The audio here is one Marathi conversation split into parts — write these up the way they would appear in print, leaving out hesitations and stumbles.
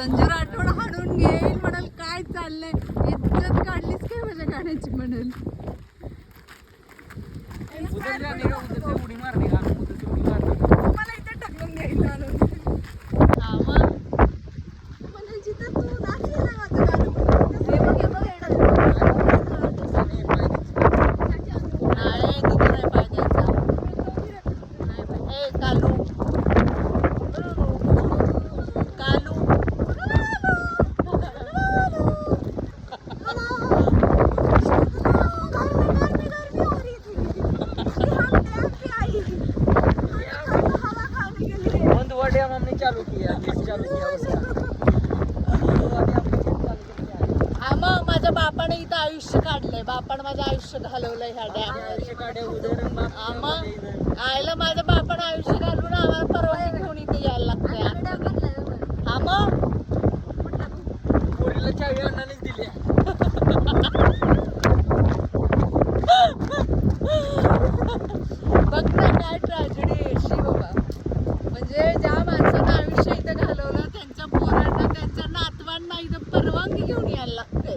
संजू राठोड हाणून घेईल म्हणाल काय चाललंय इज्जत काढलीच काय माझ्या गाण्याची म्हणेल. मला इथे ढकलून घ्यायचं आणून. हा मग म्हणायची तर तू नाचली ना माझं गाणं म्हणून. हे बघ हे बघ नाळे तिथे नाही पाहिजेचा. ए कालू कालू हमने चालू किया चालू किया उसका मग माझ्या बापाने इथं आयुष्य काढलंय. बापाने माझं आयुष्य घालवलंय ह्या डॅम. मग आयला माझ्या बापाने आयुष्य घालून आम्हाला परवानगी घेऊन इथे यायला लागतंय. हा मग पोरीला चावी अण्णानेच दिली. बघ ना काय ट्रॅजेडी आहे अशी बाबा. म्हणजे ज्या माणसानं आयुष्य इथं घालवलं त्यांच्या पोरांना त्यांच्या नातवांना इथं परवानगी घेऊन यायला लागते.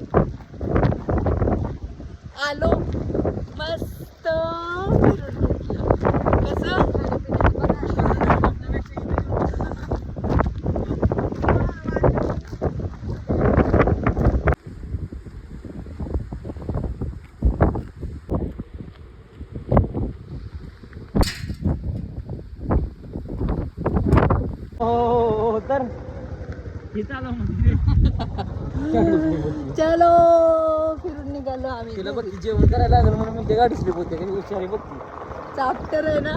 आलो मस्त फिरून घेतलं. कसं हो तर चलो फिरून निघालो आम्ही. तिला बघ जेवण करायला लागलं म्हणून मी ते गाडी स्लिप होते. हुशारी बघ चाप्टर आहे ना.